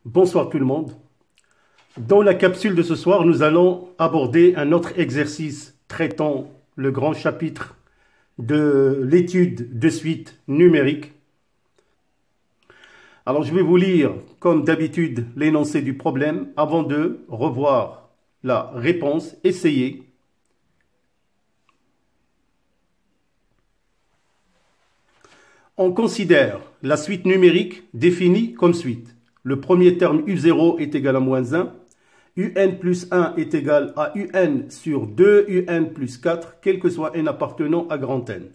Bonsoir tout le monde. Dans la capsule de ce soir, nous allons aborder un autre exercice traitant le grand chapitre de l'étude de suite numérique. Alors je vais vous lire comme d'habitude l'énoncé du problème avant de revoir la réponse. Essayez. On considère la suite numérique définie comme suite. Le premier terme U0 est égal à moins 1. UN plus 1 est égal à UN sur 2 UN plus 4, quel que soit n appartenant à grand N.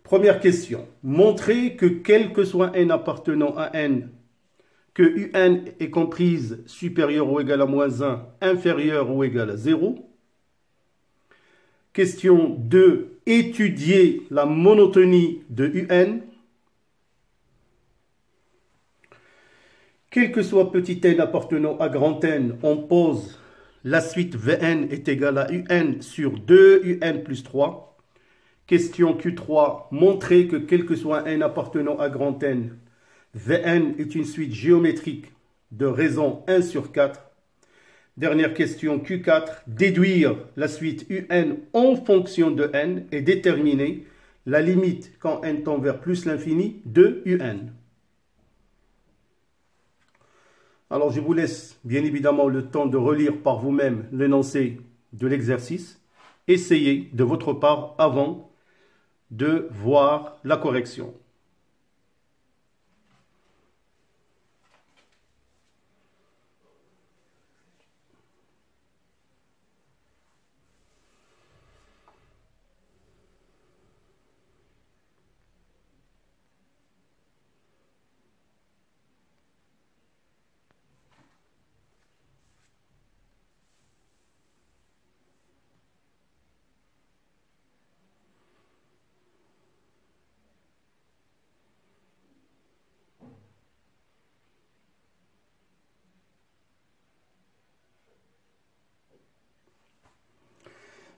Première question. Montrez que quel que soit n appartenant à n, que UN est comprise supérieure ou égale à moins 1, inférieure ou égale à 0. Question 2. Étudier la monotonie de UN. Quel que soit petit n appartenant à grand N, on pose la suite Vn est égale à Un sur 2 Un plus 3. Question Q3. Montrer que quel que soit n appartenant à grand N, Vn est une suite géométrique de raison 1 sur 4. Dernière question Q4. Déduire la suite Un en fonction de n et déterminer la limite quand n tend vers plus l'infini de Un. Alors, je vous laisse bien évidemment le temps de relire par vous-même l'énoncé de l'exercice. Essayez de votre part avant de voir la correction.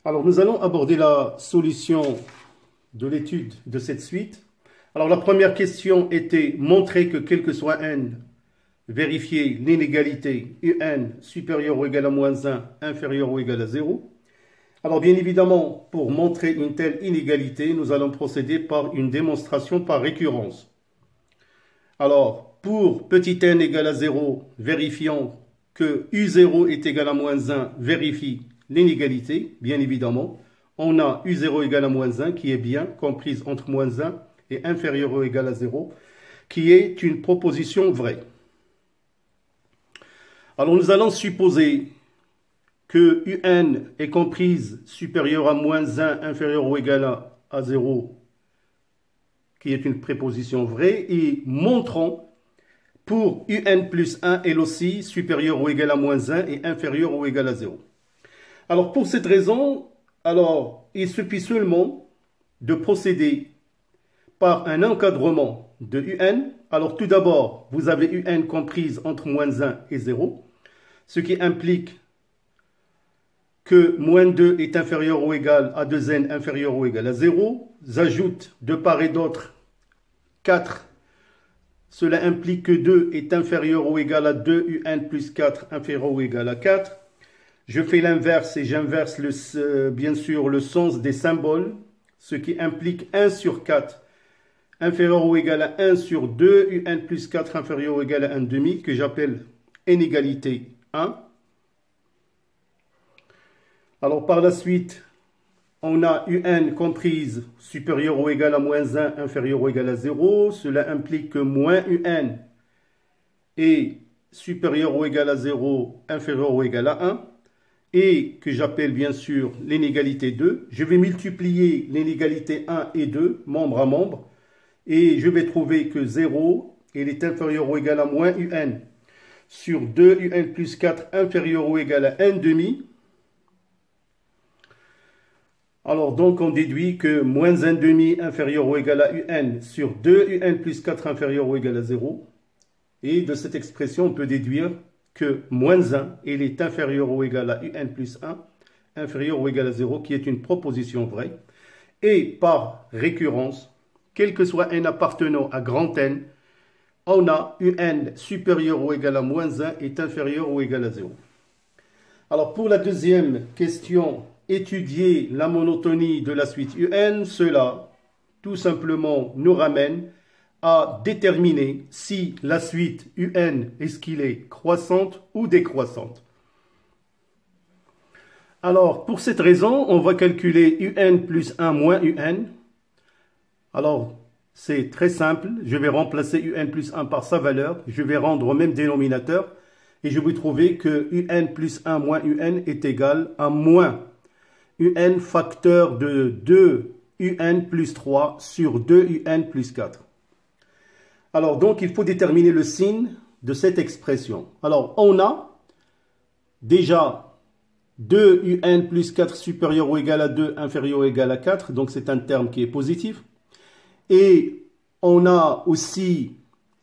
Alors, nous allons aborder la solution de l'étude de cette suite. Alors, la première question était montrer que quel que soit n, vérifier l'inégalité UN supérieure ou égale à moins 1, inférieure ou égale à 0. Alors, bien évidemment, pour montrer une telle inégalité, nous allons procéder par une démonstration par récurrence. Alors, pour petit n égale à 0, vérifions que U0 est égal à moins 1, vérifie l'inégalité, bien évidemment. On a U0 égale à moins 1 qui est bien comprise entre moins 1 et inférieur ou égal à 0, qui est une proposition vraie. Alors nous allons supposer que UN est comprise supérieure à moins 1, inférieure ou égal à 0, qui est une préposition vraie, et montrons pour UN plus 1, elle aussi, supérieure ou égale à moins 1 et inférieure ou égale à 0. Alors, pour cette raison, il suffit seulement de procéder par un encadrement de UN. Alors, tout d'abord, vous avez UN comprise entre moins 1 et 0, ce qui implique que moins 2 est inférieur ou égal à 2n inférieur ou égal à 0. J'ajoute de part et d'autre 4. Cela implique que 2 est inférieur ou égal à 2 UN plus 4 inférieur ou égal à 4. Je fais l'inverse et j'inverse bien sûr le sens des symboles, ce qui implique 1 sur 4 inférieur ou égal à 1 sur 2 UN plus 4 inférieur ou égal à 1 demi, que j'appelle inégalité 1. Alors par la suite, on a UN comprise supérieure ou égale à moins 1 inférieur ou égal à 0. Cela implique que moins UN est supérieur ou égal à 0 inférieur ou égal à 1. Et que j'appelle bien sûr l'inégalité 2. Je vais multiplier l'inégalité 1 et 2, membre à membre, et je vais trouver que 0, elle est inférieur ou égal à moins UN sur 2 UN plus 4 inférieur ou égal à 1 demi. Alors donc on déduit que moins 1 demi inférieur ou égal à UN sur 2 UN plus 4 inférieur ou égal à 0. Et de cette expression, on peut déduire que moins 1, il est inférieur ou égal à UN plus 1, inférieur ou égal à 0, qui est une proposition vraie. Et par récurrence, quel que soit n appartenant à grand N, on a un supérieur ou égal à moins 1 est inférieur ou égal à 0. Alors pour la deuxième question, étudier la monotonie de la suite un, cela tout simplement nous ramène à déterminer si la suite un est-ce qu'il est croissante ou décroissante. Alors pour cette raison, on va calculer un plus 1 moins un. Alors c'est très simple, je vais remplacer un plus 1 par sa valeur, je vais rendre au même dénominateur et je vais trouver que un plus 1 moins un est égal à moins un facteur de 2 un plus 3 sur 2 un plus 4. Alors donc il faut déterminer le signe de cette expression. Alors on a déjà 2 un plus 4 supérieur ou égal à 2 inférieur ou égal à 4, donc c'est un terme qui est positif. Et on a aussi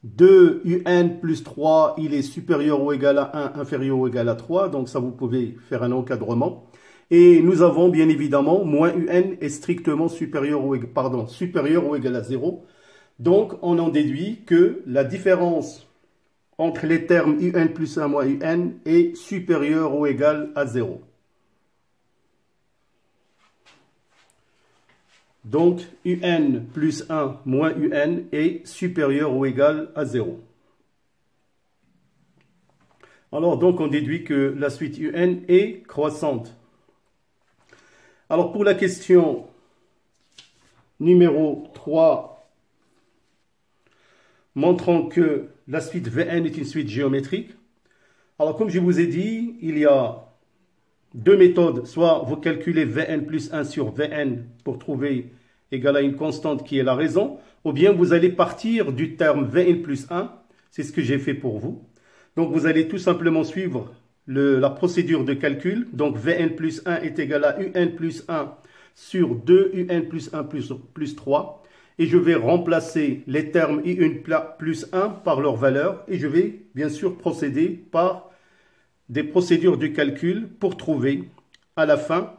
2 un plus 3, il est supérieur ou égal à 1, inférieur ou égal à 3, donc ça vous pouvez faire un encadrement. Et nous avons bien évidemment moins un est strictement supérieur ou égal à 0. Donc on en déduit que la différence entre les termes un plus 1 moins un est supérieure ou égale à 0. Donc un plus 1 moins un est supérieur ou égal à 0. Alors donc on déduit que la suite un est croissante. Alors pour la question numéro 3, montrant que la suite Vn est une suite géométrique. Alors comme je vous ai dit, il y a deux méthodes. Soit vous calculez Vn plus 1 sur Vn pour trouver égal à une constante qui est la raison, ou bien vous allez partir du terme Vn plus 1. C'est ce que j'ai fait pour vous. Donc vous allez tout simplement suivre la procédure de calcul. Donc Vn plus 1 est égal à un plus 1 sur 2 un plus 1 plus 3. Et je vais remplacer les termes i1 plus 1 par leur valeur. Et je vais bien sûr procéder par des procédures de calcul pour trouver à la fin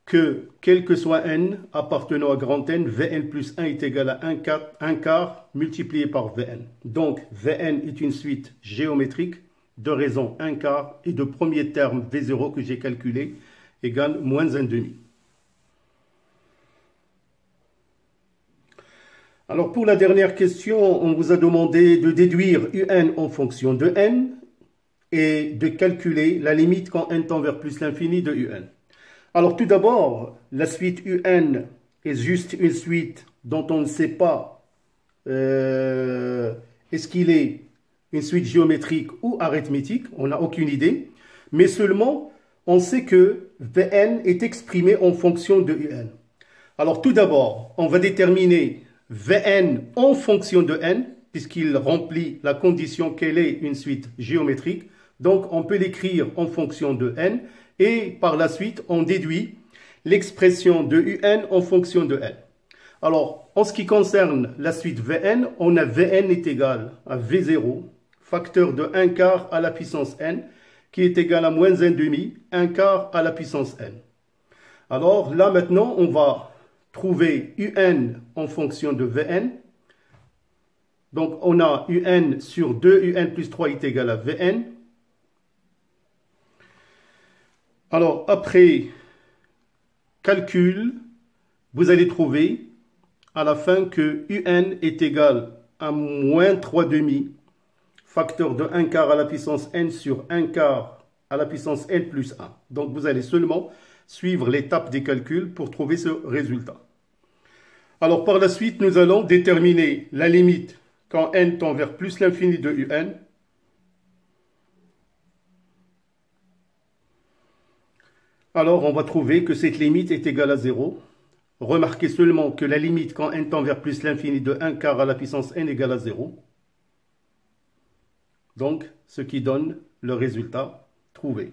que quel que soit n appartenant à grand N, Vn plus 1 est égal à 1 quart multiplié par Vn. Donc Vn est une suite géométrique de raison 1 quart et de premier terme V0 que j'ai calculé égale moins 1 demi. Alors pour la dernière question, on vous a demandé de déduire un en fonction de n et de calculer la limite quand n tend vers plus l'infini de un. Alors tout d'abord, la suite un est juste une suite dont on ne sait pas est-ce qu'il est une suite géométrique ou arithmétique, on n'a aucune idée, mais seulement on sait que Vn est exprimé en fonction de un. Alors tout d'abord, on va déterminer Vn en fonction de n, puisqu'il remplit la condition qu'elle est une suite géométrique. Donc on peut l'écrire en fonction de n, et par la suite on déduit l'expression de un en fonction de n. Alors en ce qui concerne la suite Vn, on a Vn est égal à V0, facteur de 1 quart à la puissance n, qui est égal à moins 1 demi, 1 quart à la puissance n. Alors là maintenant on va trouver un en fonction de Vn. Donc on a un sur 2 un plus 3 est égal à Vn. Alors après calcul, vous allez trouver à la fin que un est égal à moins 3 demi, facteur de 1 quart à la puissance n sur 1 quart à la puissance n plus 1. Donc vous allez seulement suivre l'étape des calculs pour trouver ce résultat. Alors par la suite, nous allons déterminer la limite quand n tend vers plus l'infini de un. Alors on va trouver que cette limite est égale à 0. Remarquez seulement que la limite quand n tend vers plus l'infini de 1 quart à la puissance n égale à 0. Donc ce qui donne le résultat trouvé.